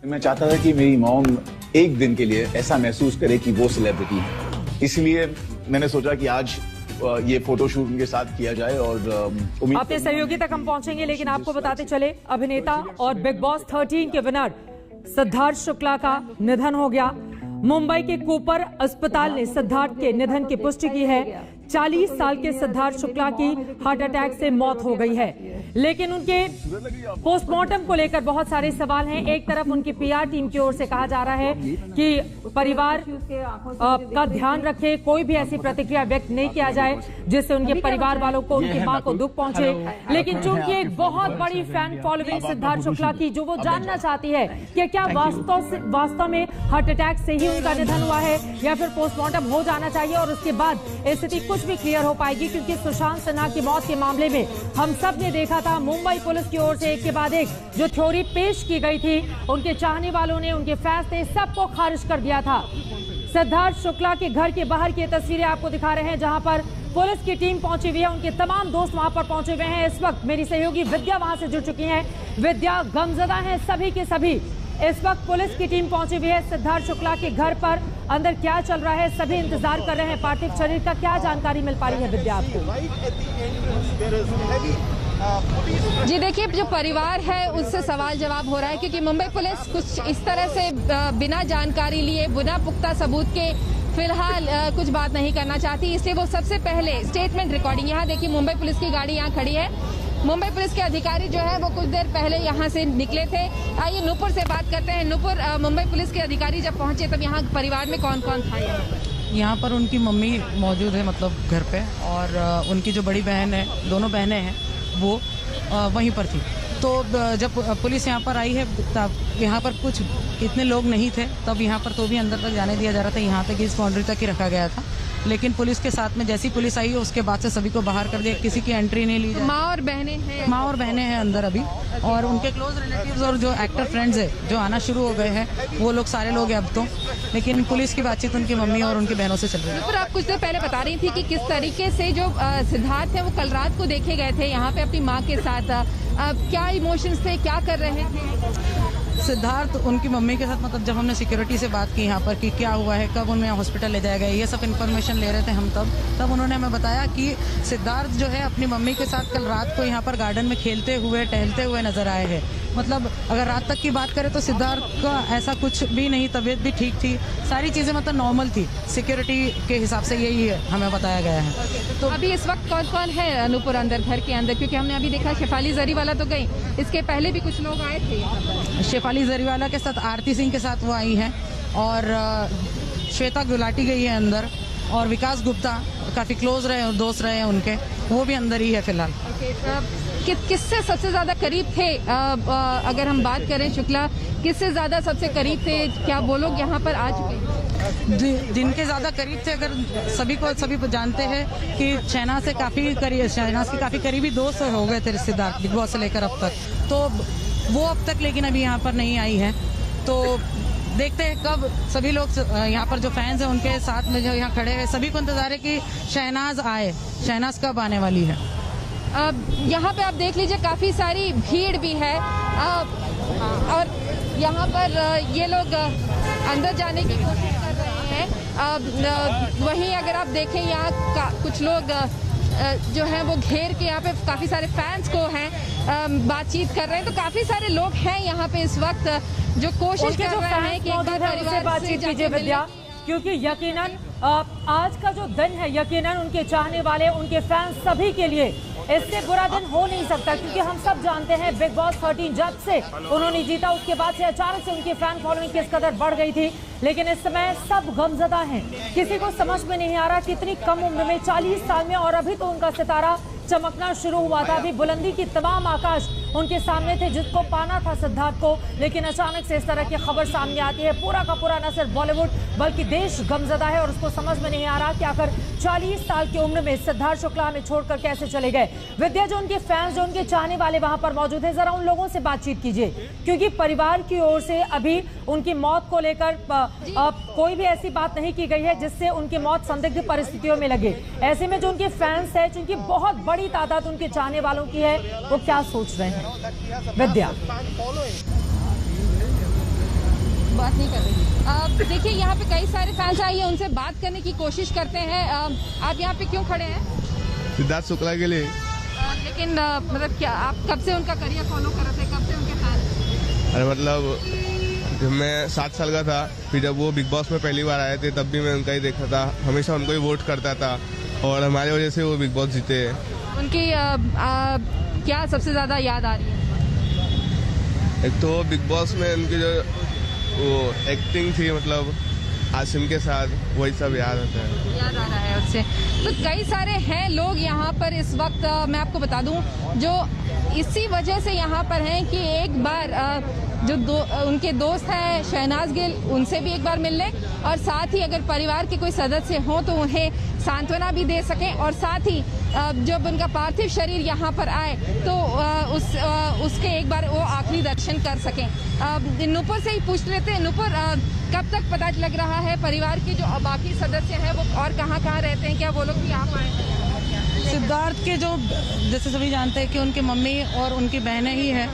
मैं चाहता था कि मेरी मॉम एक दिन के लिए ऐसा महसूस करे कि वो सेलिब्रिटी है, इसलिए मैंने सोचा कि आज ये फोटोशूट उनके साथ किया जाए। और अपने सहयोगी तक हम पहुंचेंगे, लेकिन आपको बताते चले अभिनेता और बिग बॉस 13 के विनर सिद्धार्थ शुक्ला का निधन हो गया। मुंबई के कूपर अस्पताल ने सिद्धार्थ के निधन की पुष्टि की है। 40 साल के सिद्धार्थ शुक्ला की हार्ट अटैक से मौत हो गई है, लेकिन उनके पोस्टमार्टम को लेकर बहुत सारे सवाल हैं। एक तरफ उनकी पीआर टीम की ओर से कहा जा रहा है कि परिवार का ध्यान रखे, कोई भी ऐसी प्रतिक्रिया व्यक्त नहीं किया जाए जिससे उनके परिवार वालों को, उनकी मां को दुख पहुंचे। लेकिन चूंकि एक बहुत बड़ी फैन फॉलोइंग सिद्धार्थ शुक्ला की, जो वो जानना चाहती है कि क्या वास्तव में हार्ट अटैक से ही उनका निधन हुआ है या फिर पोस्टमार्टम हो जाना चाहिए और उसके बाद स्थिति कुछ भी क्लियर हो पाएगी। क्योंकि सुशांत सिन्हा की मौत के मामले में हम सब ने देखा था, मुंबई पुलिस की ओर से एक के बाद एक जो थ्योरी पेश की गई थी, उनके चाहने वालों ने, उनके फैंस ने सबको खारिज कर दिया था। सिद्धार्थ शुक्ला के घर के बाहर की तस्वीरें आपको दिखा रहे हैं, जहां पर पुलिस की टीम पहुंची हुई है, उनके तमाम दोस्त वहां पर पहुंचे हुए हैं। इस वक्त मेरी सहयोगी विद्या वहां से जुड़ चुकी हैं। विद्या, गमजदा हैं सभी के सभी। इस वक्त पुलिस की टीम पहुंची हुई है सिद्धार्थ शुक्ला के घर पर। अंदर क्या चल रहा है, सभी इंतजार कर रहे हैं पार्थिव शरीर का। क्या जानकारी मिल पा रही है विद्या आपको? जी देखिए, जो परिवार है उससे सवाल जवाब हो रहा है, क्योंकि मुंबई पुलिस कुछ इस तरह से बिना जानकारी लिए, बिना पुख्ता सबूत के फिलहाल कुछ बात नहीं करना चाहती। इसलिए वो सबसे पहले स्टेटमेंट रिकॉर्डिंग, यहाँ देखिए मुंबई पुलिस की गाड़ी यहाँ खड़ी है। मुंबई पुलिस के अधिकारी जो है वो कुछ देर पहले यहाँ से निकले थे। आइए नूपुर से बात करते हैं। नूपुर, मुंबई पुलिस के अधिकारी जब पहुंचे तब यहाँ परिवार में कौन कौन था? यहाँ पर उनकी मम्मी मौजूद है, मतलब घर पे, और उनकी जो बड़ी बहन है, दोनों बहनें हैं, वो वहीं पर थी। तो जब पुलिस यहाँ पर आई है तब यहाँ पर कुछ इतने लोग नहीं थे, तब यहाँ पर तो भी अंदर तक जाने दिया जा रहा था, यहाँ तक इस बाउंड्री तक ही रखा गया था। लेकिन पुलिस के साथ में जैसी पुलिस आई है उसके बाद से सभी को बाहर कर दिया, किसी की एंट्री नहीं ली। माँ और बहनें हैं अंदर अभी, और उनके क्लोज रिलेटिव्स और जो एक्टर फ्रेंड्स है जो आना शुरू हो गए हैं, वो लोग सारे लोग हैं अब तो। लेकिन पुलिस की बातचीत उनकी मम्मी और उनकी बहनों से चल रही है। पर आप कुछ देर पहले बता रही थी कि किस तरीके से जो सिद्धार्थ है वो कल रात को देखे गए थे यहाँ पे अपनी माँ के साथ। क्या इमोशंस थे, क्या कर रहे थे सिद्धार्थ उनकी मम्मी के साथ? मतलब जब हमने सिक्योरिटी से बात की यहाँ पर कि क्या हुआ है, कब उन्हें हॉस्पिटल ले जाया गया, ये सब इन्फॉर्मेशन ले रहे थे हम, तब उन्होंने हमें बताया कि सिद्धार्थ जो है अपनी मम्मी के साथ कल रात को यहाँ पर गार्डन में खेलते हुए, टहलते हुए नजर आए हैं। मतलब अगर रात तक की बात करें तो सिद्धार्थ का ऐसा कुछ भी नहीं, तबीयत भी ठीक थी, सारी चीज़ें मतलब नॉर्मल थी। सिक्योरिटी के हिसाब से यही हमें बताया गया है। तो अभी इस वक्त कौन कौन है अनूपुर अंदर, घर के अंदर? क्योंकि हमने अभी देखा शेफाली जरीवाला तो गई, इसके पहले भी कुछ लोग आए थे। शेफाली जरीवाला के साथ आरती सिंह के साथ वो आई हैं, और श्वेता गुलाटी गई है अंदर, और विकास गुप्ता काफ़ी क्लोज रहे, दोस्त रहे हैं उनके, वो भी अंदर ही है फिलहाल। किससे सबसे ज्यादा करीब थे? अगर हम बात करें शुक्ला, किससे ज्यादा सबसे करीब थे? क्या वो लोग यहाँ पर आ चुके? जिनके ज्यादा करीब थे, अगर सभी जानते हैं कि शहनाज से काफी करीब, शहनाज के काफी करीबी दोस्त हो गए थे रिश्तेदार बिग बॉस से लेकर अब तक, तो वो अब तक लेकिन अभी यहाँ पर नहीं आई है। तो देखते हैं कब सभी लोग यहाँ पर जो फैंस हैं उनके साथ में जो यहाँ खड़े हैं, सभी को इंतजार है कि शहनाज आए। शहनाज कब आने वाली है? यहाँ पे आप देख लीजिए काफ़ी सारी भीड़ भी है, और यहाँ पर ये लोग अंदर जाने की कोशिश कर रहे हैं। वहीं अगर आप देखें यहाँ कुछ लोग जो हैं वो घेर के यहाँ पे काफ़ी सारे फैंस को हैं बातचीत कर रहे हैं। तो काफ़ी सारे लोग हैं यहाँ पे इस वक्त जो कोशिश कर रहे हैं कि एक बार परिवार से बातचीत कीजिए विद्या, क्योंकि यकीनन आज का जो दिन है, यकीनन उनके चाहने वाले, उनके फैंस सभी के लिए इससे बुरा दिन हो नहीं सकता। क्योंकि हम सब जानते हैं बिग बॉस 13 जब से उन्होंने जीता उसके बाद से अचानक से उनकी फैन फॉलोइंग किस कदर बढ़ गई थी। लेकिन इस समय सब गमजदा हैं, किसी को समझ में नहीं आ रहा कितनी कम उम्र में, 40 साल में, और अभी तो उनका सितारा चमकना शुरू हुआ था। अभी बुलंदी की तमाम आकाश उनके सामने थे जिसको पाना था सिद्धार्थ को, लेकिन अचानक से इस तरह की खबर सामने आती है। पूरा का पूरा न सिर्फ बॉलीवुड बल्कि देश गमजदा है और उसको समझ में नहीं आ रहा कि आखिर 40 साल की उम्र में सिद्धार्थ शुक्ला हमें छोड़कर कैसे चले गए। विद्या, जो उनके फैंस, जो उनके चाहने वाले वहां पर मौजूद है, जरा उन लोगों से बातचीत कीजिए, क्योंकि परिवार की ओर से अभी उनकी मौत को लेकर कोई भी ऐसी बात नहीं की गई है जिससे उनकी मौत संदिग्ध परिस्थितियों में लगे। ऐसे में जो उनके फैंस है, जिनकी बहुत बड़ी तादाद उनके चाहने वालों की है, वो क्या सोच रहे हैं? विद्या, नहीं कर रही। देखिए यहाँ पे कई सारे फैंस आए हैं, उनसे बात करने की कोशिश करते हैं। आप यहाँ पे क्यों खड़े हैं? सिद्धार्थ शुक्ला के लिए। लेकिन मतलब क्या आप कब से उनका करियर फॉलो कर रहे थे, कब से उनके फैन? अरे मतलब जब मैं 7 साल का था, फिर जब वो बिग बॉस में पहली बार आए थे तब भी मैं उनका ही देखा था, हमेशा उनको ही वोट करता था और हमारी वजह से वो बिग बॉस जीते हैं। उनकी क्या सबसे ज्यादा याद आ रही है? एक तो बिग बॉस में उनकी जो वो एक्टिंग थी, मतलब आसिम के साथ, वही सब याद आता है, याद आ रहा है उससे। तो कई सारे हैं लोग यहाँ पर इस वक्त, मैं आपको बता दूं, जो इसी वजह से यहाँ पर हैं कि एक बार जो उनके दोस्त हैं शहनाज गिल, उनसे भी एक बार मिल लें और साथ ही अगर परिवार के कोई सदस्य हों तो उन्हें सांत्वना भी दे सकें और साथ ही जब उनका पार्थिव शरीर यहाँ पर आए तो उसके एक बार वो आखिरी दर्शन कर सकें। नूपुर से ही पूछ लेते हैं। नूपुर, कब तक पता लग रहा है परिवार के जो बाकी सदस्य हैं वो और कहाँ रहते हैं, क्या वो लोग भी यहाँ पर आए? सिद्धार्थ के जो, जैसे सभी जानते हैं कि उनकी मम्मी और उनकी बहनें ही हैं,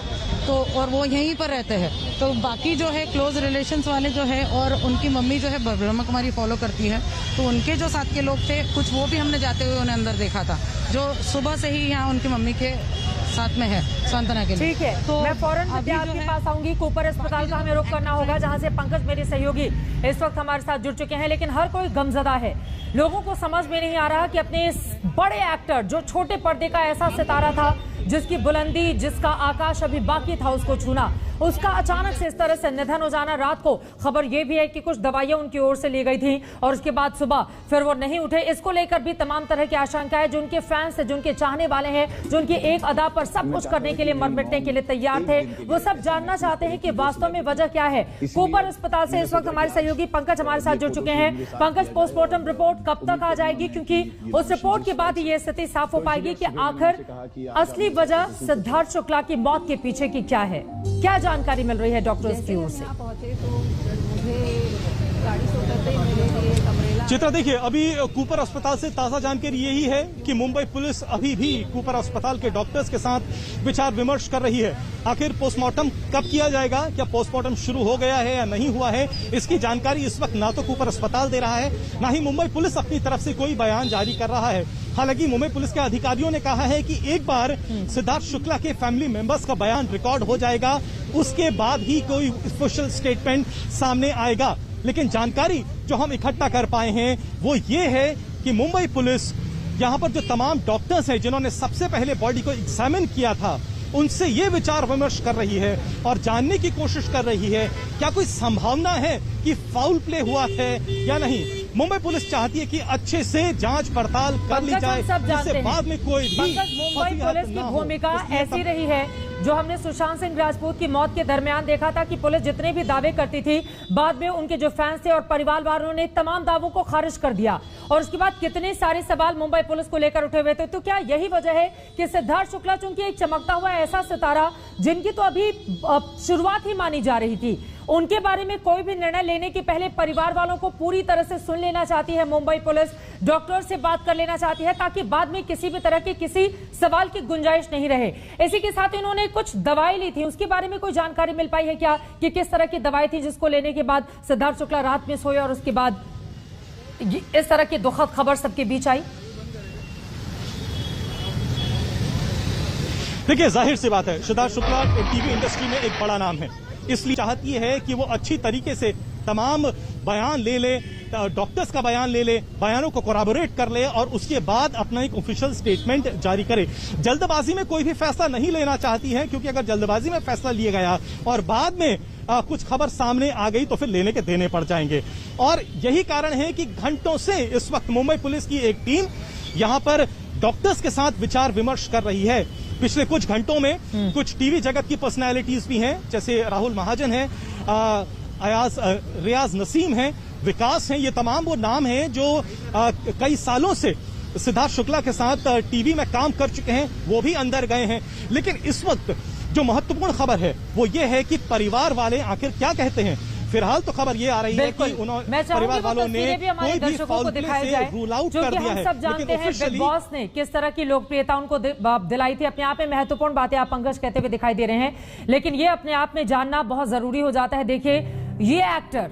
तो और वो यहीं पर रहते हैं, तो बाकी जो है क्लोज रिलेशंस वाले जो है और उनकी मम्मी जो है ब्रह्मा कुमारी फॉलो करती है, तो उनके जो साथ के लोग थे कुछ वो भी हमने जाते हुए उन्हें अंदर देखा था, जो सुबह से ही यहाँ उनकी मम्मी के साथ में है सांत्वना के लिए। ठीक है, तो मैं फौरन आपके पास आऊंगी। कूपर अस्पताल का हमें रुख करना होगा, जहां से पंकज मेरे सहयोगी इस वक्त हमारे साथ जुड़ चुके हैं, लेकिन हर कोई गमजदा है। लोगों को समझ में नहीं आ रहा कि अपने इस बड़े एक्टर, जो छोटे पर्दे का ऐसा सितारा था, जिसकी बुलंदी, जिसका आकाश अभी बाकी था उसको छूना, उसका अचानक से इस तरह से निधन हो जाना। रात को खबर यह भी है कि कुछ दवाइयां उनकी ओर से ली गई थी और उसके बाद सुबह फिर वो नहीं उठे। इसको लेकर भी तमाम तरह की आशंकाएं, जो उनके फैंस है, जो उनके चाहने वाले हैं, जो उनकी एक अदा पर सब कुछ करने के लिए, मर मिटने के लिए तैयार थे, वो सब जानना चाहते हैं कि वास्तव में वजह क्या है। कूपर अस्पताल से इस वक्त हमारे सहयोगी पंकज हमारे साथ जुड़ चुके हैं। पंकज, पोस्टमार्टम रिपोर्ट कब तक आ जाएगी, क्योंकि उस रिपोर्ट के बाद ये स्थिति साफ हो पाएगी कि आखिर असली वजह सिद्धार्थ शुक्ला की मौत के पीछे की क्या है। क्या जानकारी मिल रही है डॉक्टर्स की ओर से? चित्रा, देखिए अभी कूपर अस्पताल से ताजा जानकारी यही है कि मुंबई पुलिस अभी भी कूपर अस्पताल के डॉक्टर्स के साथ विचार विमर्श कर रही है। आखिर पोस्टमार्टम कब किया जाएगा, क्या पोस्टमार्टम शुरू हो गया है या नहीं हुआ है, इसकी जानकारी इस वक्त ना तो कूपर अस्पताल दे रहा है, ना ही मुंबई पुलिस अपनी तरफ से कोई बयान जारी कर रहा है। हालांकि मुंबई पुलिस के अधिकारियों ने कहा है कि एक बार सिद्धार्थ शुक्ला के फैमिली मेंबर्स का बयान रिकॉर्ड हो जाएगा, उसके बाद ही कोई ऑफिशियल स्टेटमेंट सामने आएगा। लेकिन जानकारी जो हम इकट्ठा कर पाए हैं वो ये है कि मुंबई पुलिस यहां पर जो तमाम डॉक्टर्स हैं जिन्होंने सबसे पहले बॉडी को एग्जामिन किया था, उनसे ये विचार विमर्श कर रही है और जानने की कोशिश कर रही है क्या कोई संभावना है कि फाउल प्ले हुआ है या नहीं। मुंबई पुलिस चाहती है कि अच्छे से जांच पड़ताल कर ली जाए, जिससे बाद में कोई भी मुंबई पुलिस की भूमिका ऐसी रही है जो हमने सुशांत सिंह राजपूत की मौत के दरमियान देखा था कि पुलिस जितने भी दावे करती थी, बाद में उनके जो फैंस थे और परिवार वालों ने तमाम दावों को खारिज कर दिया और उसके बाद कितने सारे सवाल मुंबई पुलिस को लेकर उठे हुए थे। तो क्या यही वजह है कि सिद्धार्थ शुक्ला चूंकि एक चमकता हुआ ऐसा सितारा जिनकी तो अभी शुरुआत ही मानी जा रही थी, उनके बारे में कोई भी निर्णय लेने के पहले परिवार वालों को पूरी तरह से सुन लेना चाहती है मुंबई पुलिस, डॉक्टर से बात कर लेना चाहती है ताकि बाद में किसी भी तरह की किसी सवाल की गुंजाइश नहीं रहे। इसी के साथ इन्होंने कुछ दवाई ली थी, उसके बारे में कोई जानकारी मिल पाई है क्या कि किस तरह की दवाई थी जिसको लेने के बाद सिद्धार्थ शुक्ला रात में सोए और उसके बाद इस तरह की दुखद खबर सबके बीच आई? देखिए जाहिर सी बात है, सिद्धार्थ शुक्ला टीवी इंडस्ट्री में एक बड़ा नाम है, इसलिए चाहती है कि वो अच्छी तरीके से तमाम बयान ले ले, डॉक्टर्स का बयान ले ले, बयानों को कोराबोरेट कर ले और उसके बाद अपना एक ऑफिशियल स्टेटमेंट जारी करे। जल्दबाजी में कोई भी फैसला नहीं लेना चाहती है, क्योंकि अगर जल्दबाजी में फैसला लिया गया और बाद में कुछ खबर सामने आ गई तो फिर लेने के देने पड़ जाएंगे। और यही कारण है कि घंटों से इस वक्त मुंबई पुलिस की एक टीम यहां पर डॉक्टर्स के साथ विचार विमर्श कर रही है। पिछले कुछ घंटों में कुछ टीवी जगत की पर्सनैलिटीज भी हैं, जैसे राहुल महाजन है, रियाज नसीम है, विकास हैं, ये तमाम वो नाम हैं जो कई सालों से सिद्धार्थ शुक्ला के साथ टीवी में काम कर चुके हैं, वो भी अंदर गए हैं। लेकिन इस वक्त जो महत्वपूर्ण खबर है वो ये है कि परिवार वाले आखिर क्या कहते हैं। फिलहाल तो खबर ये आ रही है कि उन्होंने परिवार वालों ने कोई भी फाउल प्ले से रूल आउट कर दिया है। सब जानते हैं बिग बॉस ने किस तरह की लोकप्रियता उनको दिलाई थी। अपने आप में महत्वपूर्ण बातें आप पंकज कहते हुए दिखाई दे रहे हैं, लेकिन ये अपने आप में जानना बहुत जरूरी हो जाता है। देखिए ये एक्टर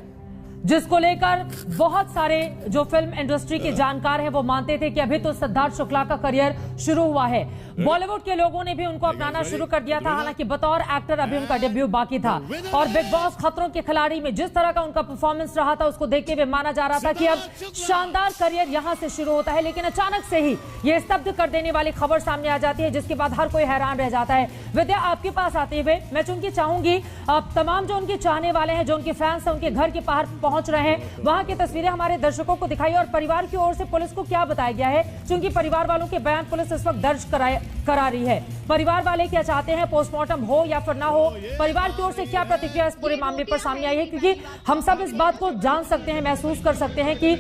जिसको लेकर बहुत सारे जो फिल्म इंडस्ट्री के जानकार हैं वो मानते थे कि अभी तो सिद्धार्थ शुक्ला का करियर शुरू हुआ है। बॉलीवुड के लोगों ने भी उनको अपनाना शुरू कर दिया था, हालांकि बतौर एक्टर अभी उनका डेब्यू बाकी था। और बिग बॉस खतरों के खिलाड़ी में जिस तरह का उनका परफॉर्मेंस रहा था उसको देखते हुए माना जा रहा था कि अब शानदार करियर यहां से शुरू होता है, लेकिन अचानक से ही ये स्तब्ध कर देने वाली खबर सामने आ जाती है, जिसके बाद हर कोई हैरान रह जाता है। विद्या, आपके पास आते हुए मैं चूंकि चाहूंगी अब तमाम जो उनके चाहने वाले हैं, जो उनके फैंस हैं, उनके घर के बाहर पहुंच रहे हैं, वहां की तस्वीरें हमारे दर्शकों को दिखाई और परिवार की ओर से पुलिस को क्या बताया गया है, क्योंकि परिवार वालों के बयान पुलिस इस वक्त दर्ज करा रही है। परिवार वाले क्या चाहते हैं, पोस्टमार्टम हो या फिर ना हो, परिवार की ओर से क्या प्रतिक्रिया इस पूरे मामले पर सामने आई है, क्योंकि हम सब इस बात को जान सकते हैं, महसूस कर सकते हैं कि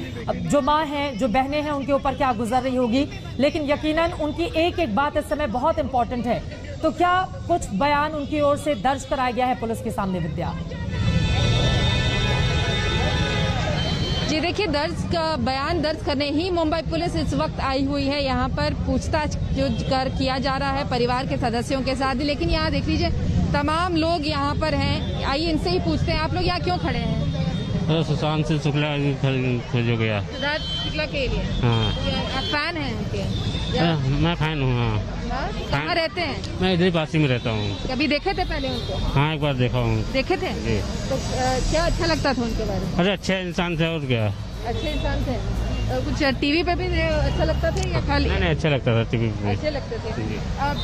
जो माँ हैं, जो बहनें हैं, उनके ऊपर क्या गुजर रही होगी, लेकिन यकीनन उनकी एक एक बात इस समय बहुत इंपॉर्टेंट है। तो क्या कुछ बयान उनकी ओर से दर्ज कराया गया है पुलिस के सामने, विद्या? जी देखिए, बयान दर्ज करने ही मुंबई पुलिस इस वक्त आई हुई है। यहाँ पर पूछताछ जो किया जा रहा है परिवार के सदस्यों के साथ, लेकिन यहाँ देख लीजिए तमाम लोग यहाँ पर हैं। आइए इनसे ही पूछते हैं, आप लोग यहाँ क्यों खड़े हैं? सुशांत सिंह शुक्ला खोजो गया। सिद्धार्थ शुक्ला के लिए? हाँ। आप फैन हैं उनके? मैं फैन हूँ। हाँ। कहाँ रहते हैं? मैं इधर ही पास में रहता हूँ। कभी देखे थे पहले उनको? हाँ, एक बार देखा हूँ। देखे थे? जी। तो क्या अच्छा लगता था उनके बारे में? अरे अच्छे इंसान थे, और क्या। अच्छे इंसान थे। कुछ टीवी पे भी अच्छा लगता था या खाली? नहीं, अच्छा लगता था टीवी पे। अच्छे लगते थे।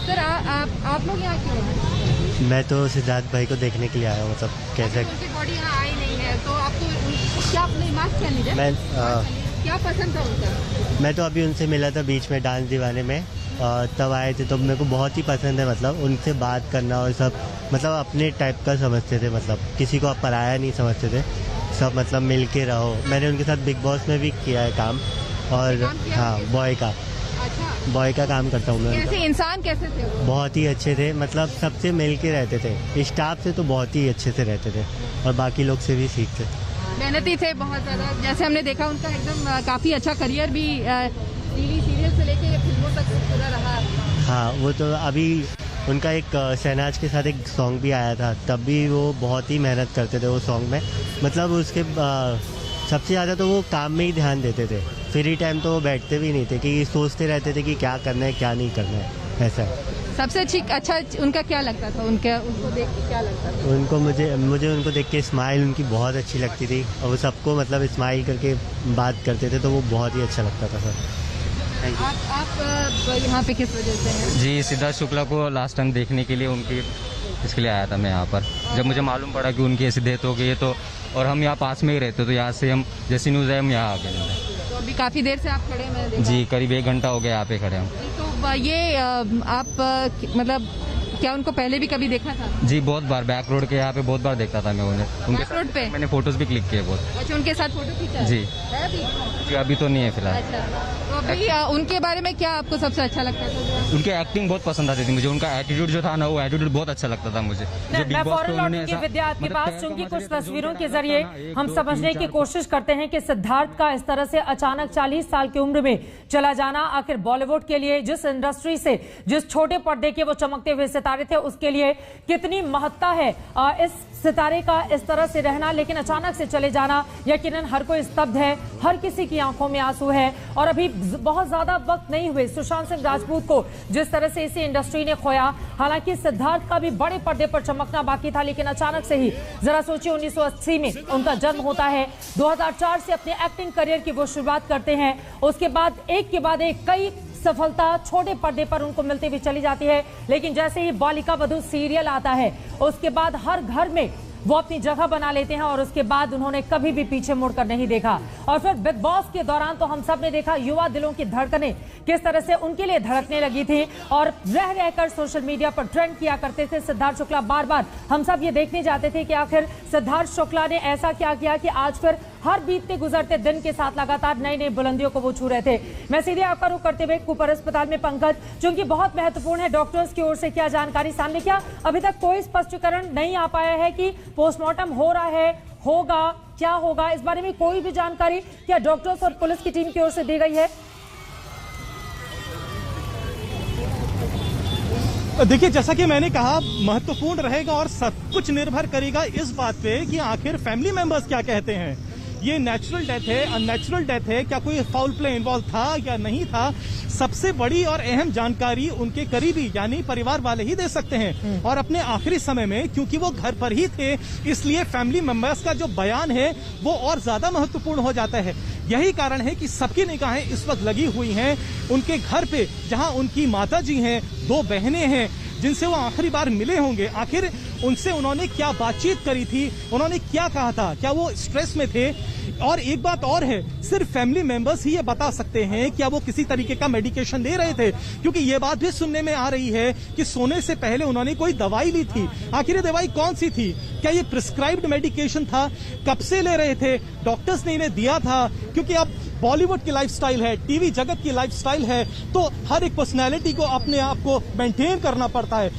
सर आप लोग यहाँ क्यों हैं? मैं तो सिद्धार्थ भाई को देखने के लिए आया हूँ, मतलब कैसे उनकी बॉडी यहाँ आई नहीं है, तो आपको क्या अपनी मास्क क्या नहीं? मैं क्या पसंद था उनका? मैं तो अभी उनसे मिला था बीच में डांस दीवाने में, तब आए थे, तो मेरे को बहुत ही पसंद है, मतलब उनसे बात करना और सब, मतलब अपने टाइप का समझते थे, मतलब किसी को आप पराया नहीं समझते थे, सब मतलब मिल के रहो। मैंने उनके साथ बिग बॉस में भी किया है काम, और हाँ बॉय का काम करता हूँ मैं। कैसे इंसान कैसे थे वो? बहुत ही अच्छे थे, मतलब सबसे मिल के रहते थे, स्टाफ से तो बहुत ही अच्छे से रहते थे और बाकी लोग से भी सीखते। मेहनती थे बहुत ज़्यादा, जैसे हमने देखा उनका एकदम काफ़ी अच्छा करियर भी टीवी सीरियल से लेके फिल्मों तक पूरा रहा। हाँ, वो तो अभी उनका एक शहनाज के साथ एक सॉन्ग भी आया था, तब भी वो बहुत ही मेहनत करते थे वो सॉन्ग में, मतलब उसके सबसे ज़्यादा तो वो काम में ही ध्यान देते थे। फ्री टाइम तो वो बैठते भी नहीं थे, कि सोचते रहते थे कि क्या करना है क्या नहीं करना है, ऐसा। सबसे अच्छा उनका क्या लगता था? उनको देख के क्या लगता था? उनको मुझे उनको देख के स्माइल उनकी बहुत अच्छी लगती थी, और वो सबको मतलब स्माइल करके बात करते थे, तो वो बहुत ही अच्छा लगता था सर। आप यहाँ पे किस वजह से हैं? जी, सिद्धार्थ शुक्ला को लास्ट टाइम देखने के लिए इसके लिए आया था मैं यहाँ पर। जब मुझे मालूम पड़ा कि उनकी ऐसी डेथ हो गई है, तो और हम यहाँ पास में ही रहते, तो यहाँ से हम जैसी न्यूज़ है हम यहाँ आ गए। तो अभी काफ़ी देर से आप खड़े हैं? जी, करीब 1 घंटा हो गया यहाँ पे खड़े हम। तो ये आप मतलब क्या उनको पहले भी कभी देखा था? जी, बहुत बार बैक रोड के यहाँ पे बहुत बार देखता था मैं उन्हें। बैक रोड पे मैंने फोटोज भी क्लिक किए बहुत। अच्छा, उनके साथ फोटो खींचा? जी। अभी तो नहीं है फिलहाल। तो अभी उनके बारे में क्या आपको सबसे अच्छा लगता था? उनकी एक्टिंग बहुत पसंद आती थी मुझे, उनका एटीट्यूड जो था ना, वो एटीट्यूड बहुत अच्छा लगता था मुझे। मैं फौरन लौटूंगी विद्या आपके पास, क्योंकि कुछ तस्वीरों के जरिए हम समझने की कोशिश करते हैं कि सिद्धार्थ का इस तरह से अचानक 40 साल की उम्र में चला जाना, आखिर बॉलीवुड के लिए, जिस इंडस्ट्री से, जिस छोटे पर्दे के वो चमकते हुए सितारे थे, उसके लिए कितनी महत्ता है इस सितारे का इस तरह से रहना, लेकिन अचानक से चले जाना, यकीनन हर कोई स्तब्ध है, हर किसी की आंखों में आंसू है। और अभी बहुत ज्यादा वक्त नहीं हुए सुशांत सिंह राजपूत को जिस तरह से इसी इंडस्ट्री ने खोया, हालांकि सिद्धार्थ का भी बड़े पर्दे पर चमकना बाकी था, लेकिन अचानक से ही, जरा सोचिए, 1980 में उनका जन्म होता है, 2004 से अपने एक्टिंग करियर की वो शुरुआत करते हैं, उसके बाद एक के बाद एक कई सफलता छोटे पर्दे पर उनको मिलती हुई चली जाती है, लेकिन जैसे ही बालिका वधू सीरियल आता है, उसके बाद हर घर में वो अपनी जगह बना लेते हैं, और उसके बाद उन्होंने कभी भी पीछे मुड़कर नहीं देखा। और फिर बिग बॉस के दौरान तो हम सब ने देखा युवा दिलों की धड़कनें किस तरह से उनके लिए धड़कने लगी थी, और रह रहकर सोशल मीडिया पर ट्रेंड किया करते थे सिद्धार्थ शुक्ला। बार बार हम सब ये देखने जाते थे कि आखिर सिद्धार्थ शुक्ला ने ऐसा क्या किया कि आज फिर हर बीतते गुजरते दिन के साथ लगातार नई नई बुलंदियों को वो छू रहे थे। मैं सीधे आपका रुख करते हुए कूपर अस्पताल में पंकज, चूंकि बहुत महत्वपूर्ण है, डॉक्टर्स की ओर से क्या जानकारी सामने, क्या अभी तक कोई स्पष्टीकरण नहीं आ पाया है कि पोस्टमार्टम हो रहा है, होगा, क्या होगा, इस बारे में कोई भी जानकारी क्या डॉक्टर्स और पुलिस की टीम की ओर से दी गई है? देखिए, जैसा कि मैंने कहा, महत्वपूर्ण रहेगा और सब कुछ निर्भर करेगा इस बात पे कि आखिर फैमिली मेंबर्स क्या कहते हैं। ये नेचुरल डेथ है, अननेचुरल डेथ है, क्या कोई फाउल प्ले इन्वॉल्व था या नहीं था, सबसे बड़ी और अहम जानकारी उनके करीबी यानी परिवार वाले ही दे सकते हैं। और अपने आखिरी समय में, क्योंकि वो घर पर ही थे, इसलिए फैमिली मेंबर्स का जो बयान है वो और ज्यादा महत्वपूर्ण हो जाता है। यही कारण है कि सबकी निगाहें इस वक्त लगी हुई हैं उनके घर पे, जहां उनकी माताजी हैं, 2 बहनें हैं जिनसे वो आखिरी बार मिले होंगे। आखिर उनसे उन्होंने क्या बातचीत करी थी, उन्होंने क्या कहा था, क्या वो स्ट्रेस में थे। और एक बात और है, सिर्फ फैमिली मेंबर्स ही ये बता सकते हैं क्या वो किसी तरीके का मेडिकेशन ले रहे थे, क्योंकि ये बात भी सुनने में आ रही है कि सोने से पहले उन्होंने कोई दवाई ली थी। आखिर ये दवाई कौन सी थी, क्या ये प्रिस्क्राइब्ड मेडिकेशन था, कब से ले रहे थे, डॉक्टर्स ने इन्हें दिया था। क्योंकि अब बॉलीवुड की लाइफस्टाइल है, टीवी जगत की लाइफस्टाइल है, तो हर एक पर्सनैलिटी को अपने आप को मेंटेन करना पड़ता है।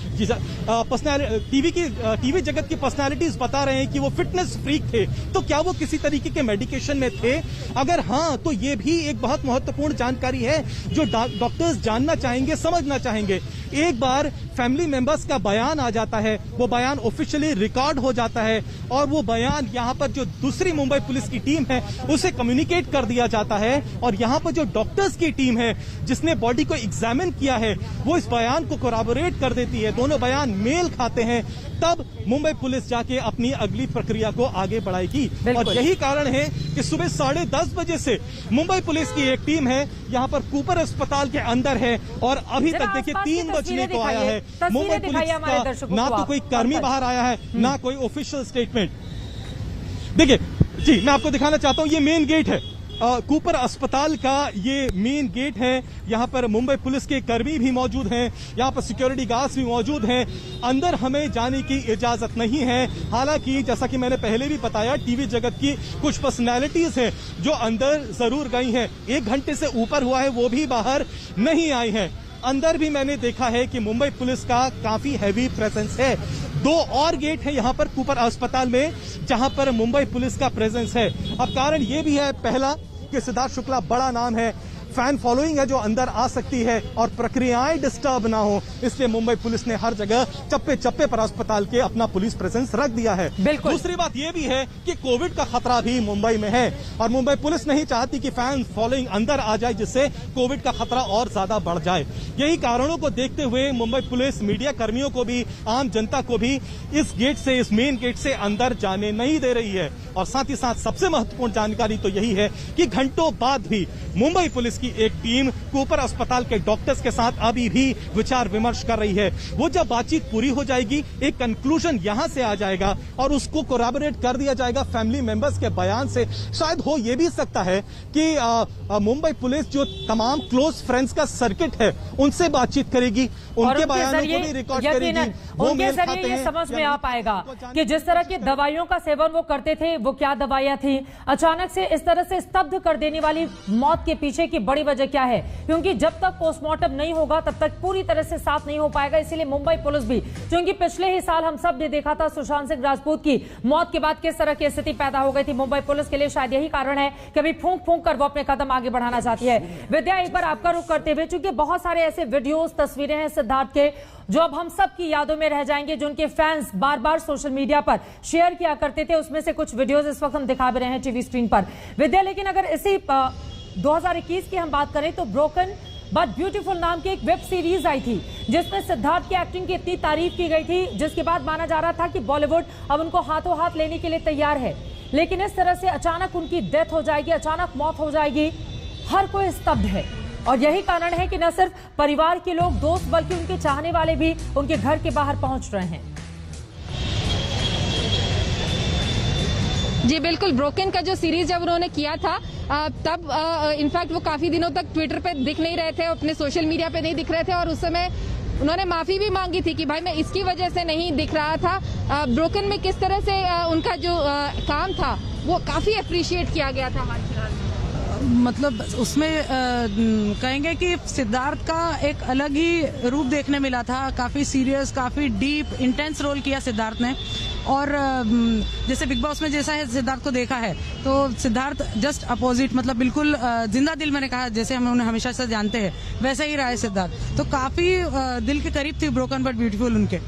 टीवी जगत की पर्सनैलिटीज बता रहे हैं कि वो फिटनेस फ्रीक थे, तो क्या वो किसी तरीके के मेडिकेशन में थे? अगर हाँ, तो ये भी एक बहुत महत्वपूर्ण जानकारी है जो डॉक्टर्स जानना चाहेंगे, समझना चाहेंगे। एक बार फैमिली मेंबर्स का बयान आ जाता है, वो बयान ऑफिशियली रिकॉर्ड हो जाता है और वो बयान यहाँ पर जो दूसरी मुंबई पुलिस की टीम है उसे कम्युनिकेट कर दिया जाता है। और यहाँ पर जो डॉक्टर्स की टीम है जिसने बॉडी को एग्जामिन किया है वो इस बयान को कोराबोरेट कर देती है, दोनों बयान मेल खाते हैं, तब मुंबई पुलिस जाके अपनी अगली प्रक्रिया को आगे बढ़ाएगी। और यही कारण है कि सुबह 10:30 बजे से मुंबई पुलिस की एक टीम है यहाँ पर कूपर अस्पताल के अंदर है और अभी तक देखिए 3 बजने को आया है। मुंबई पुलिस का ना तो कोई कर्मी बाहर आया है, ना कोई ऑफिशियल स्टेटमेंट। देखिए जी, मैं आपको दिखाना चाहता हूँ, ये मेन गेट है कूपर अस्पताल का, ये मेन गेट है। यहाँ पर मुंबई पुलिस के कर्मी भी मौजूद हैं, यहाँ पर सिक्योरिटी गार्ड्स भी मौजूद हैं। अंदर हमें जाने की इजाजत नहीं है। हालांकि जैसा कि मैंने पहले भी बताया, टीवी जगत की कुछ पर्सनैलिटीज हैं जो अंदर जरूर गई हैं। 1 घंटे से ऊपर हुआ है, वो भी बाहर नहीं आई हैं। अंदर भी मैंने देखा है कि मुंबई पुलिस का काफी हैवी प्रेजेंस है। 2 और गेट है यहाँ पर कूपर अस्पताल में जहां पर मुंबई पुलिस का प्रेजेंस है। अब कारण ये भी है, पहला कि सिद्धार्थ शुक्ला बड़ा नाम है, फैन फॉलोइंग है जो अंदर आ सकती है और प्रक्रियाएं डिस्टर्ब ना हो, इसलिए मुंबई पुलिस ने हर जगह चप्पे चप्पे पर अस्पताल के अपना पुलिस प्रेजेंस रख दिया है। दूसरी बात यह भी है कि कोविड का खतरा भी मुंबई में है और मुंबई पुलिस नहीं चाहती कि फैन फॉलोइंग अंदर आ जाए जिससे कोविड का खतरा और ज्यादा बढ़ जाए। यही कारणों को देखते हुए मुंबई पुलिस मीडिया कर्मियों को भी, आम जनता को भी इस गेट से, इस मेन गेट से अंदर जाने नहीं दे रही है। और साथ ही साथ सबसे महत्वपूर्ण जानकारी तो यही है कि घंटों बाद भी मुंबई पुलिस की एक टीम कूपर अस्पताल के डॉक्टर्स के साथ अभी भी विचार विमर्श कर रही है। वो जब बातचीत पूरी हो जाएगी, एक कंक्लूजन यहां से आ जाएगा और उसको कोराबोरेट कर दिया जाएगा फैमिली मेंबर्स के बयान से। शायद हो ये भी सकता है कि मुंबई पुलिस जो तमाम क्लोज फ्रेंड्स का सर्किट है उनसे बातचीत करेगी, उनके बयानों को भी रिकॉर्ड करेगी। उनके जरिए ये समझ में आ पाएगा कि जिस तरह की दवाइयों का सेवन वो करते थे वो क्या दवाइयां थी, अचानक से इस तरह से स्तब्ध कर देने वाली मौत के पीछे की बड़ी वजह क्या है। क्योंकि जब तक पोस्टमार्टम नहीं होगा तब तक पूरी तरह से साफ नहीं हो पाएगा। इसीलिए मुंबई पुलिस भी, क्योंकि पिछले ही साल हम सब ने देखा था सुशांत सिंह राजपूत की मौत के बाद किस तरह की स्थिति पैदा हो गई थी, मुंबई पुलिस के लिए शायद यही कारण है कि अभी फूंक फूंक कर वो अपने कदम आगे बढ़ाना चाहती है। विद्या, एक बार आपका रुख करते हुए, चूंकि बहुत सारे ऐसे वीडियोस, तस्वीरें हैं सिद्धार्थ के जो अब हम सब की यादों में रह जाएंगे, जो उनके फैंस बार बार सोशल मीडिया पर शेयर किया करते थे, उसमें से कुछ वीडियोस इस वक्त हम दिखा भी रहे हैं टीवी स्क्रीन पर। विद्या, लेकिन अगर इसी 2021 की हम बात करें तो ब्रोकन बट ब्यूटीफुल नाम की एक वेब सीरीज आई थी जिसमें सिद्धार्थ की एक्टिंग की इतनी तारीफ की गई थी, जिसके बाद माना जा रहा था कि बॉलीवुड अब उनको हाथों हाथ लेने के लिए तैयार है। लेकिन इस तरह से अचानक उनकी डेथ हो जाएगी, अचानक मौत हो जाएगी, हर कोई स्तब्ध है। और यही कारण है कि न सिर्फ परिवार के लोग, दोस्त, बल्कि उनके चाहने वाले भी उनके घर के बाहर पहुंच रहे हैं। जी बिल्कुल, ब्रोकन का जो सीरीज जब उन्होंने किया था तब इनफैक्ट वो काफी दिनों तक ट्विटर पे दिख नहीं रहे थे, अपने सोशल मीडिया पे नहीं दिख रहे थे और उस समय उन्होंने माफी भी मांगी थी कि भाई मैं इसकी वजह से नहीं दिख रहा था। ब्रोकन में किस तरह से उनका जो काम था वो काफी अप्रिशिएट किया गया था हाल फिलहाल में। मतलब उसमें कहेंगे कि सिद्धार्थ का एक अलग ही रूप देखने मिला था। काफी सीरियस, काफी डीप, इंटेंस रोल किया सिद्धार्थ ने। और जैसे बिग बॉस में जैसा है सिद्धार्थ को देखा है, तो सिद्धार्थ जस्ट अपोजिट, मतलब बिल्कुल जिंदा दिल, मैंने कहा जैसे हम उन्हें हमेशा से जानते हैं वैसे ही रहा है सिद्धार्थ। तो काफी दिल के करीब थी ब्रोकन बट ब्यूटीफुल उनके।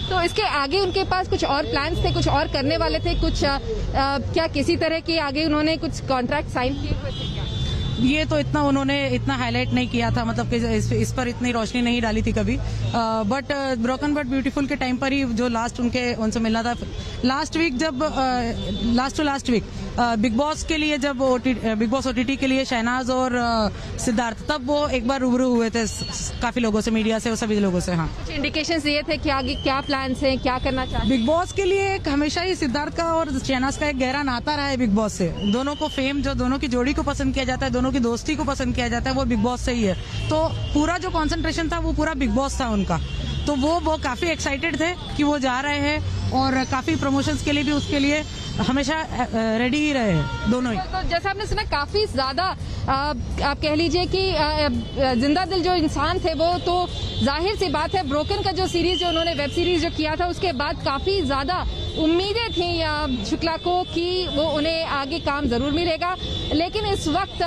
तो इसके आगे उनके पास कुछ और प्लान्स थे, कुछ और करने वाले थे, कुछ क्या किसी तरह के आगे उन्होंने कुछ कॉन्ट्रैक्ट साइन किए हुए थे क्या? ये तो उन्होंने इतना हाईलाइट नहीं किया था, मतलब कि इस पर इतनी रोशनी नहीं डाली थी कभी। बट ब्रोकन बट ब्यूटीफुल के टाइम पर ही जो लास्ट उनसे मिलना था, लास्ट वीक जब लास्ट वीक बिग बॉस के लिए, जब बिग बॉस OTT के लिए शहनाज और सिद्धार्थ, तब वो एक बार रूबरू हुए थे काफी लोगों से, मीडिया से और सभी लोगों से। हाँ, कुछ इंडिकेशंस दिए थे कि आगे क्या प्लान्स हैं, क्या करना चाहते हैं? बिग बॉस के लिए एक हमेशा ही सिद्धार्थ का और शहनाज का एक गहरा नाता रहा है बिग बॉस से। दोनों को फेम, जो दोनों की जोड़ी को पसंद किया जाता है, दोनों की दोस्ती को पसंद किया जाता है, वो बिग बॉस से ही है। तो पूरा जो कंसंट्रेशन था वो पूरा बिग बॉस था उनका। तो वो काफी एक्साइटेड थे कि वो जा रहे हैं, और काफी प्रमोशंस के लिए भी उसके लिए हमेशा रेडी ही रहे हैं दोनों ही। तो जैसा आपने सुना, काफी ज्यादा आप कह लीजिए कि जिंदा दिल जो इंसान थे वो, तो जाहिर सी बात है ब्रोकन का जो सीरीज, जो उन्होंने वेब सीरीज जो किया था, उसके बाद काफी ज्यादा उम्मीदें थी शुक्ला को कि वो उन्हें आगे काम जरूर मिलेगा। लेकिन इस वक्त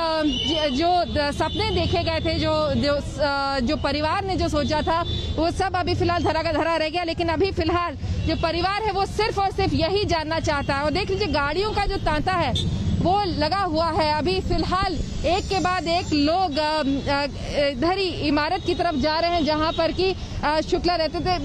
जो सपने देखे गए थे, जो परिवार ने जो सोचा था, वो सब अभी फिलहाल धरा का धरा रह गया। लेकिन अभी फिलहाल जो परिवार है वो सिर्फ और सिर्फ यही जानना चाहता है। और देख लीजिए गाड़ियों का जो तांता है वो लगा हुआ है। अभी फिलहाल एक के बाद एक लोग इधर ही इमारत की तरफ जा रहे हैं जहां पर कि शुक्ला रहते थे।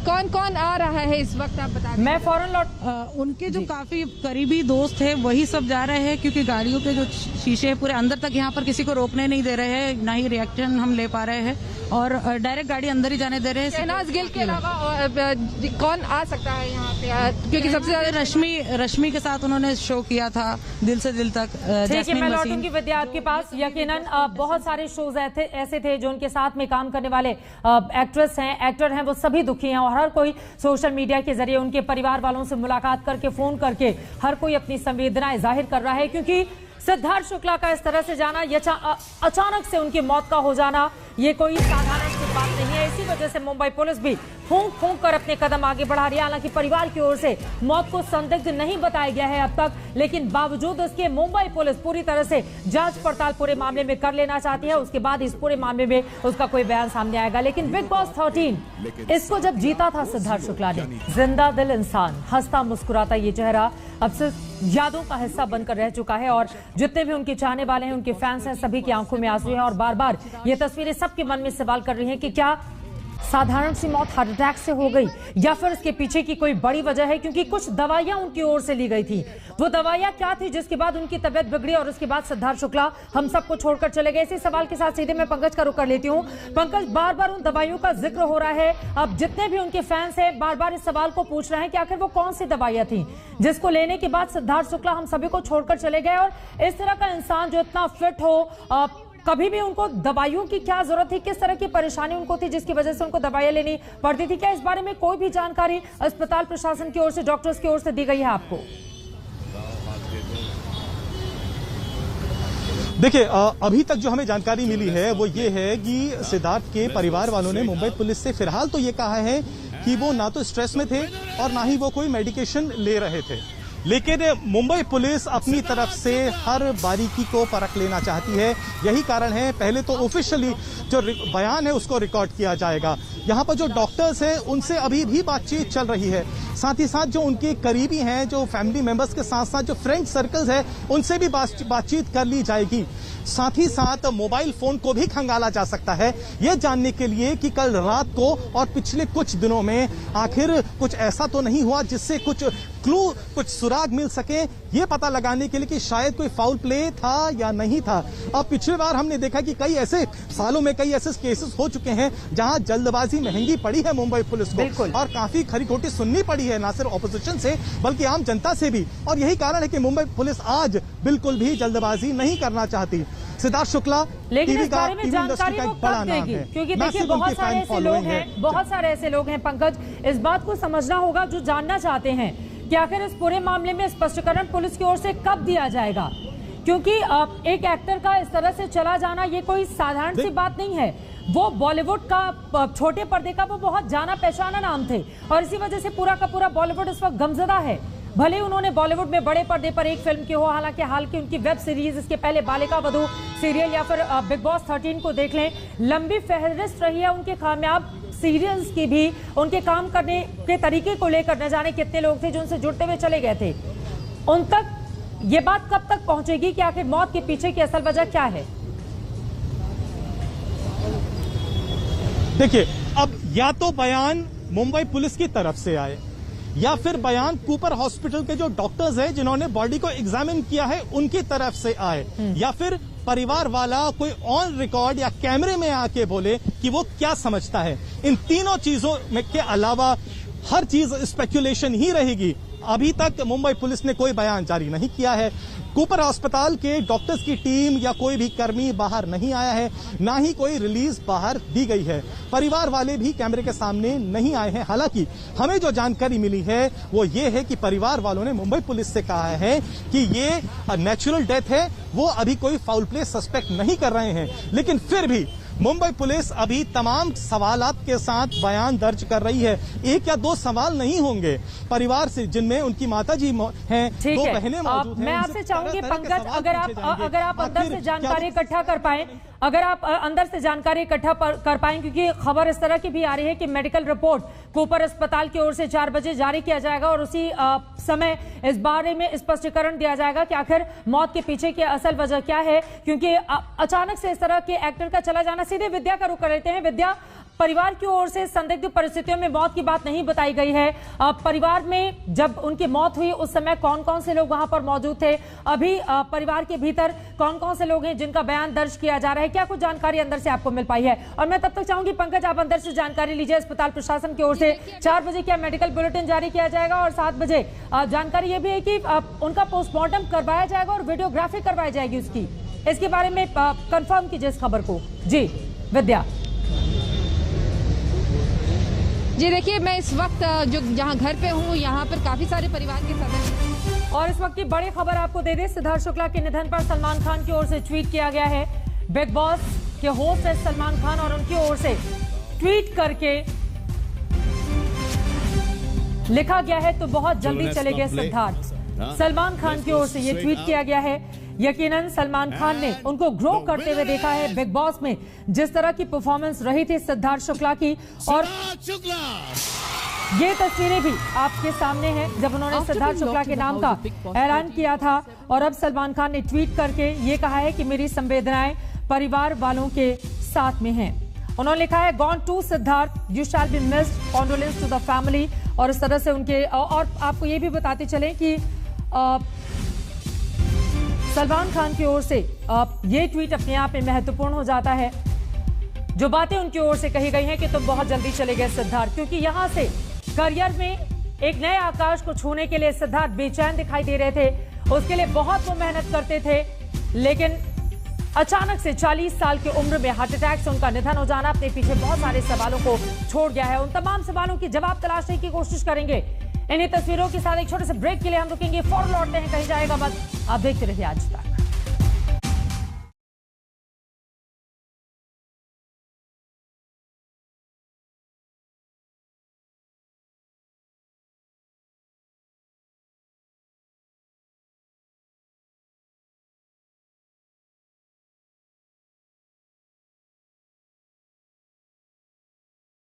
कौन कौन आ रहा है इस वक्त, आप बता दें। मैं फौरन लौट उनके जो काफी करीबी दोस्त है वही सब जा रहे हैं, क्योंकि गाड़ियों के जो शीशे पूरे अंदर तक, यहाँ पर किसी को रोकने नहीं दे रहे हैं, ना ही रिएक्शन हम ले पा रहे हैं, और डायरेक्ट गाड़ी अंदर ही जाने दे रहे हैं। शहनाज गिल के अलावा कौन आ सकता है यहाँ पे? क्योंकि सबसे ज्यादा रश्मि के साथ उन्होंने शो किया था दिल से दिल तक। ठीक है, मैं लौटूंगी विद्या आपके पास। यकीनन बहुत सारे शोज ऐसे थे जो उनके साथ में काम करने वाले एक्ट्रेस हैं, एक्टर हैं, वो सभी दुखी हैं, और हर कोई सोशल मीडिया के जरिए उनके परिवार वालों से मुलाकात करके, फोन करके हर कोई अपनी संवेदनाएं जाहिर कर रहा है। क्योंकि सिद्धार्थ शुक्ला का इस तरह से जाना, ये अचानक से उनकी मौत का हो जाना, ये कोई साधारण सी बात नहीं है। इसी वजह से मुंबई पुलिस भी फूंक कर अपने कदम आगे बढ़ा रही है। हालांकि परिवार की ओर से मौत को संदिग्ध नहीं बताया गया है अब तक, लेकिन बावजूद इसके मुंबई पुलिस पूरी तरह से जांच पड़ताल पूरे मामले में कर लेना चाहती है। उसके बाद इस पूरे मामले में उसका कोई बयान सामने आएगा। लेकिन बिग बॉस 13 इसको जब जीता था सिद्धार्थ शुक्ला ने, जिंदा दिल इंसान, हंसता मुस्कुराता ये चेहरा अब सिर्फ यादों का हिस्सा बनकर रह चुका है। और जितने भी उनके चाहने वाले हैं, उनके फैंस हैं, सभी की आंखों में आंसू हैं, और बार बार ये तस्वीरें सबके मन में सवाल कर रही हैं कि क्या साधारण सी मौत हार्ट अटैक से हो गई, या फिर इसके पीछे की कोई बड़ी वजह है। क्योंकि कुछ दवाइयां उनकी ओर से ली गई थी, वो दवाइयां क्या थी जिसके बाद उनकी तबियत बिगड़ी और उसके बाद सिद्धार्थ शुक्ला हम सबको छोड़कर चले गए। इसी सवाल के साथ सीधे मैं पंकज का रुख कर लेती हूं। पंकज, बार बार उन दवाइयों का जिक्र हो रहा है, अब जितने भी उनके फैंस हैं बार बार इस सवाल को पूछ रहे हैं कि आखिर वो कौन सी दवाइयां थी जिसको लेने के बाद सिद्धार्थ शुक्ला हम सभी को छोड़कर चले गए। और इस तरह का इंसान जो इतना फिट हो, कभी भी उनको दवाइयों की क्या जरूरत थी, किस तरह की परेशानी उनको थी जिसकी वजह से उनको दवाइयां लेनी पड़ती थी? क्या इस बारे में कोई भी जानकारी अस्पताल प्रशासन की ओर से, डॉक्टर्स की ओर से दी गई है आपको? देखिए, अभी तक जो हमें जानकारी मिली है वो ये है कि सिद्धार्थ के परिवार वालों ने मुंबई पुलिस से फिलहाल तो ये कहा है कि वो ना तो स्ट्रेस में थे और ना ही वो कोई मेडिकेशन ले रहे थे। लेकिन मुंबई पुलिस अपनी तरफ से हर बारीकी को परख लेना चाहती है। यही कारण है, पहले तो ऑफिशियली जो बयान है उसको रिकॉर्ड किया जाएगा। यहाँ पर जो डॉक्टर्स हैं उनसे अभी भी बातचीत चल रही है, साथ ही साथ जो उनके करीबी हैं, जो फैमिली मेंबर्स के साथ साथ जो फ्रेंड सर्कल्स है, उनसे भी बातचीत कर ली जाएगी। साथ ही साथ मोबाइल फोन को भी खंगाला जा सकता है, ये जानने के लिए कि कल रात को और पिछले कुछ दिनों में आखिर कुछ ऐसा तो नहीं हुआ जिससे कुछ क्लू, कुछ सुराग मिल सके, ये पता लगाने के लिए कि शायद कोई फाउल प्ले था या नहीं था। अब पिछली बार हमने देखा कि कई ऐसे सालों में कई ऐसे केसेस हो चुके हैं जहां जल्दबाजी महंगी पड़ी है मुंबई पुलिस को, और काफी खरी खोटी सुननी पड़ी है, ना सिर्फ ऑपोजिशन से बल्कि आम जनता से भी। और यही कारण है कि मुंबई पुलिस आज बिल्कुल भी जल्दबाजी नहीं करना चाहती। सिद्धार्थ शुक्ला लेकिन इस बारे में जानकारी वो कब देगी? क्योंकि देखिए बहुत सारे ऐसे लोग हैं पंकज, इस बात को समझना होगा जो जानना चाहते हैं कि आखिर इस पूरे मामले में स्पष्टीकरण पुलिस की ओर से कब दिया जाएगा। क्योंकि एक एक्टर का इस तरह से चला जाना ये कोई साधारण सी बात नहीं है। वो बॉलीवुड का छोटे पर्दे का वो बहुत जाना पहचाना नाम थे और इसी वजह से पूरा का पूरा बॉलीवुड इस वक्त गमजदा है। भले उन्होंने बॉलीवुड में बड़े पर्दे पर एक फिल्म की हो, हालांकि हाल की उनकी वेब सीरीज, इसके पहले बालिका वधू सीरियल या फिर बिग बॉस 13 को देख लें, लंबी फहरिस्त रही है उनके कामयाब सीरियल्स की भी। उनके काम करने के तरीके को लेकर न जाने कितने लोग थे जो उनसे जुड़ते हुए चले गए थे। उन तक ये बात कब तक पहुंचेगी कि आखिर मौत के पीछे की असल वजह क्या है? देखिए, अब या तो बयान मुंबई पुलिस की तरफ से आए या फिर बयान कूपर हॉस्पिटल के जो डॉक्टर्स हैं जिन्होंने बॉडी को एग्जामिन किया है उनकी तरफ से आए, या फिर परिवार वाला कोई ऑन रिकॉर्ड या कैमरे में आके बोले कि वो क्या समझता है। इन तीनों चीजों में के अलावा हर चीज स्पेकुलेशन ही रहेगी। अभी तक मुंबई पुलिस ने कोई बयान जारी नहीं किया है। कूपर अस्पताल के डॉक्टर्स की टीम या कोई भी कर्मी बाहर नहीं आया है, ना ही कोई रिलीज बाहर दी गई है। परिवार वाले भी कैमरे के सामने नहीं आए हैं। हालांकि हमें जो जानकारी मिली है वो ये है कि परिवार वालों ने मुंबई पुलिस से कहा है कि ये नेचुरल डेथ है, वो अभी कोई फाउल प्ले सस्पेक्ट नहीं कर रहे हैं। लेकिन फिर भी मुंबई पुलिस अभी तमाम सवालात के साथ बयान दर्ज कर रही है। एक या दो सवाल नहीं होंगे परिवार से, जिनमें उनकी माताजी हैं, दो बहनें मौजूद हैं। मैं आपसे चाहूंगी पंकज, अगर आप अंदर से जानकारी इकट्ठा कर पाएं, अगर आप अंदर से जानकारी इकट्ठा कर पाएं, क्योंकि खबर इस तरह की भी आ रही है कि मेडिकल रिपोर्ट कूपर अस्पताल की ओर से 4 बजे जारी किया जाएगा और उसी समय इस बारे में स्पष्टीकरण दिया जाएगा कि आखिर मौत के पीछे की असल वजह क्या है। क्योंकि अचानक से इस तरह के एक्टर का चला जाना, सीधे विद्या का रुख कर लेते हैं। विद्या, परिवार की ओर से संदिग्ध परिस्थितियों में मौत की बात नहीं बताई गई है। परिवार में जब उनकी मौत हुई उस समय कौन कौन से लोग वहां पर मौजूद थे? अभी परिवार के भीतर कौन कौन से लोग हैं जिनका बयान दर्ज किया जा रहा है? क्या कुछ जानकारी अंदर से आपको मिल पाई है? और मैं तब तक चाहूंगी पंकज, आप अंदर से जानकारी लीजिए। अस्पताल प्रशासन की ओर से 4 बजे क्या मेडिकल बुलेटिन जारी किया जाएगा और 7 बजे जानकारी यह भी है कि उनका पोस्टमार्टम करवाया जाएगा और वीडियोग्राफी करवाई जाएगी उसकी। इसके बारे में कंफर्म कीजिए इस खबर को। जी विद्या। जी देखिए, मैं इस वक्त जो जहां घर पे हूं, यहां पर काफी सारे परिवार के सदस्य। और इस वक्त की बड़ी खबर आपको दे दें, सिद्धार्थ शुक्ला के निधन पर सलमान खान की ओर से ट्वीट किया गया है। बिग बॉस के होस्ट है सलमान खान और उनकी ओर से ट्वीट करके लिखा गया है तो बहुत जल्दी चले गए सिद्धार्थ। सलमान खान की ओर से ये ट्वीट किया गया है। यकीनन सलमान खान ने उनको ग्रो करते हुए देखा है बिग बॉस में, जिस तरह की परफॉर्मेंस रही थी सिद्धार्थ शुक्ला की। और ये तस्वीरें भी आपके सामने हैं जब उन्होंने सिद्धार्थ शुक्ला के नाम का ऐलान किया था। और अब सलमान खान ने ट्वीट करके ये कहा है कि मेरी संवेदनाएं परिवार वालों के साथ में हैं। उन्होंने लिखा है, gone to Siddharth, you shall be missed, condolence to the family. और इस तरह से उनके, और आपको ये भी बताते चलें कि सलमान खान की ओर से ये ट्वीट अपने आप में महत्वपूर्ण हो जाता है। जो बातें उनकी ओर से कही गई हैं कि तुम बहुत जल्दी चले गए सिद्धार्थ, क्योंकि यहां से करियर में एक नए आकाश को छूने के लिए सिद्धार्थ बेचैन दिखाई दे रहे थे। उसके लिए बहुत वो मेहनत करते थे, लेकिन अचानक से 40 साल की उम्र में हार्ट अटैक से उनका निधन हो जाना अपने पीछे बहुत सारे सवालों को छोड़ गया है। उन तमाम सवालों की जवाब तलाशने की कोशिश करेंगे। इन्हीं तस्वीरों के साथ एक छोटे से ब्रेक के लिए हम रुकेंगे, फौरन लौटते हैं, कहीं जाएगा मत। आप देखते रहिए आज तक।